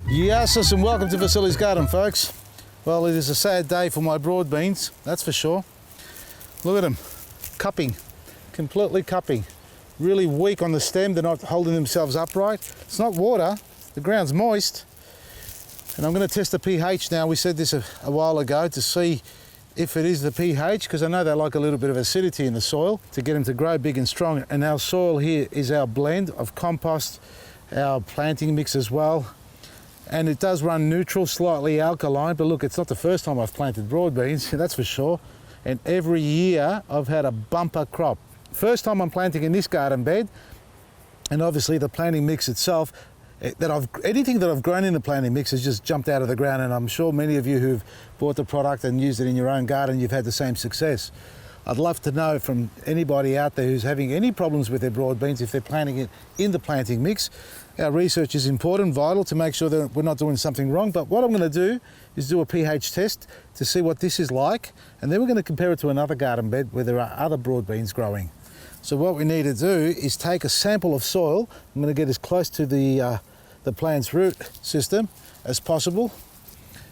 Yes, and welcome to Vasily's Garden, folks. Well, it is a sad day for my broad beans, that's for sure. Look at them, cupping, completely cupping. Really weak on the stem, they're not holding themselves upright. It's not water, the ground's moist. And I'm going to test the pH now. We said this a while ago to see if it is the pH, because I know they like a little bit of acidity in the soil to get them to grow big and strong. And our soil here is our blend of compost, our planting mix as well. And it does run neutral, slightly alkaline, but look, it's not the first time I've planted broad beans, that's for sure. And every year I've had a bumper crop. First time I'm planting in this garden bed, and obviously the planting mix itself, anything that I've grown in the planting mix has just jumped out of the ground, and I'm sure many of you who've bought the product and used it in your own garden, you've had the same success. I'd love to know from anybody out there who's having any problems with their broad beans if they're planting it in the planting mix. Our research is important, vital, to make sure that we're not doing something wrong. But what I'm going to do is do a pH test to see what this is like, and then we're going to compare it to another garden bed where there are other broad beans growing. So what we need to do is take a sample of soil. I'm going to get as close to the plant's root system as possible.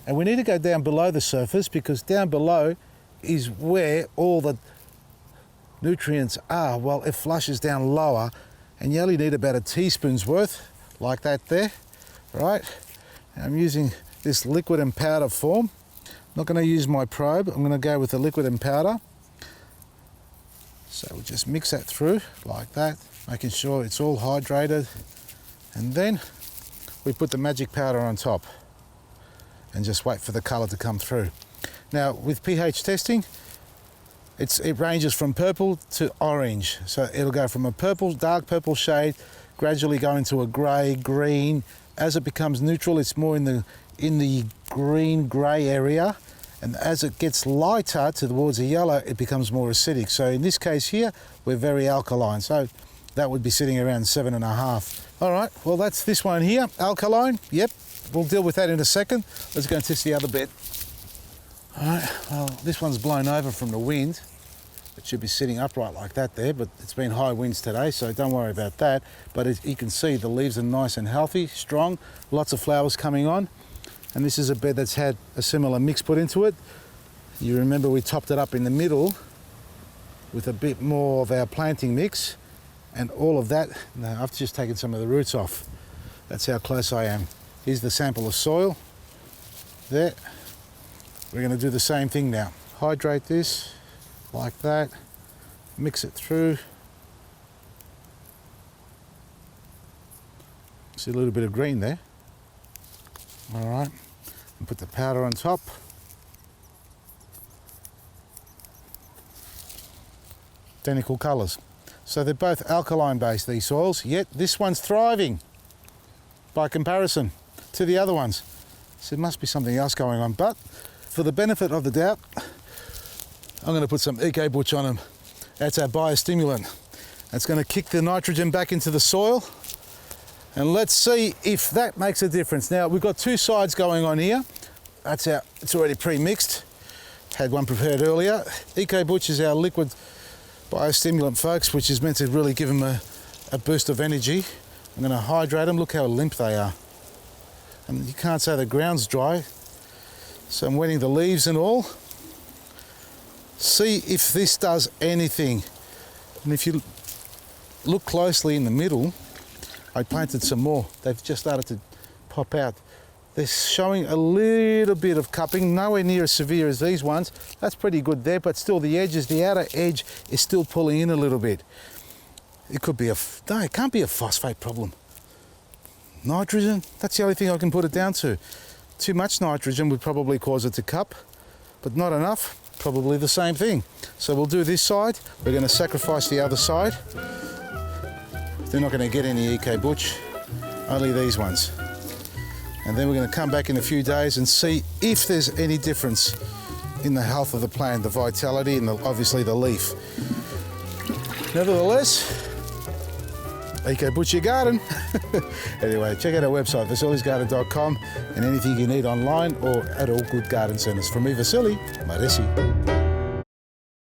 And we need to go down below the surface, because down below is where all the nutrients are. Well, it flushes down lower, and you only need about a teaspoon's worth, like that there, right? I'm using this liquid and powder form. I'm not going to use my probe, I'm going to go with the liquid and powder. So we just mix that through like that, making sure it's all hydrated, and then we put the magic powder on top and just wait for the colour to come through. Now with pH testing, it ranges from purple to orange. So it'll go from a purple, dark purple shade, gradually go into a grey, green. As it becomes neutral, it's more in the green, grey area. And as it gets lighter towards the yellow, it becomes more acidic. So in this case here, we're very alkaline. So that would be sitting around 7.5. All right, well that's this one here, alkaline. Yep, we'll deal with that in a second. Let's go and test the other bed. All right, well, this one's blown over from the wind. It should be sitting upright like that there, but it's been high winds today, so don't worry about that. But as you can see, the leaves are nice and healthy, strong, lots of flowers coming on. And this is a bed that's had a similar mix put into it. You remember we topped it up in the middle with a bit more of our planting mix, and all of that, now I've just taken some of the roots off. That's how close I am. Here's the sample of soil there. We're going to do the same thing now. Hydrate this like that, mix it through. See a little bit of green there. All right, and put the powder on top. Identical colours. So they're both alkaline based, these soils, yet this one's thriving by comparison to the other ones. So there must be something else going on, but for the benefit of the doubt, I'm going to put some EcoButch on them. That's our biostimulant. It's going to kick the nitrogen back into the soil, and let's see if that makes a difference. Now we've got two sides going on here. That's it's already pre-mixed. Had one prepared earlier. EcoButch is our liquid biostimulant, folks, which is meant to really give them a boost of energy. I'm going to hydrate them. Look how limp they are. And you can't say the ground's dry. So I'm wetting the leaves and all. See if this does anything. And if you look closely in the middle, I planted some more. They've just started to pop out. They're showing a little bit of cupping, nowhere near as severe as these ones. That's pretty good there, but still the outer edge is still pulling in a little bit. It could be no, it can't be a phosphate problem. Nitrogen, that's the only thing I can put it down to. Too much nitrogen would probably cause it to cup, but not enough, probably the same thing. So we'll do this side. We're going to sacrifice the other side. They're not going to get any EcoButch, only these ones. And then we're going to come back in a few days and see if there's any difference in the health of the plant, the vitality, and obviously the leaf. Nevertheless, EcoButch your garden. Anyway, check out our website, vasilysgarden.com, and anything you need online or at all good garden centres. From me, Vasily, Maresi.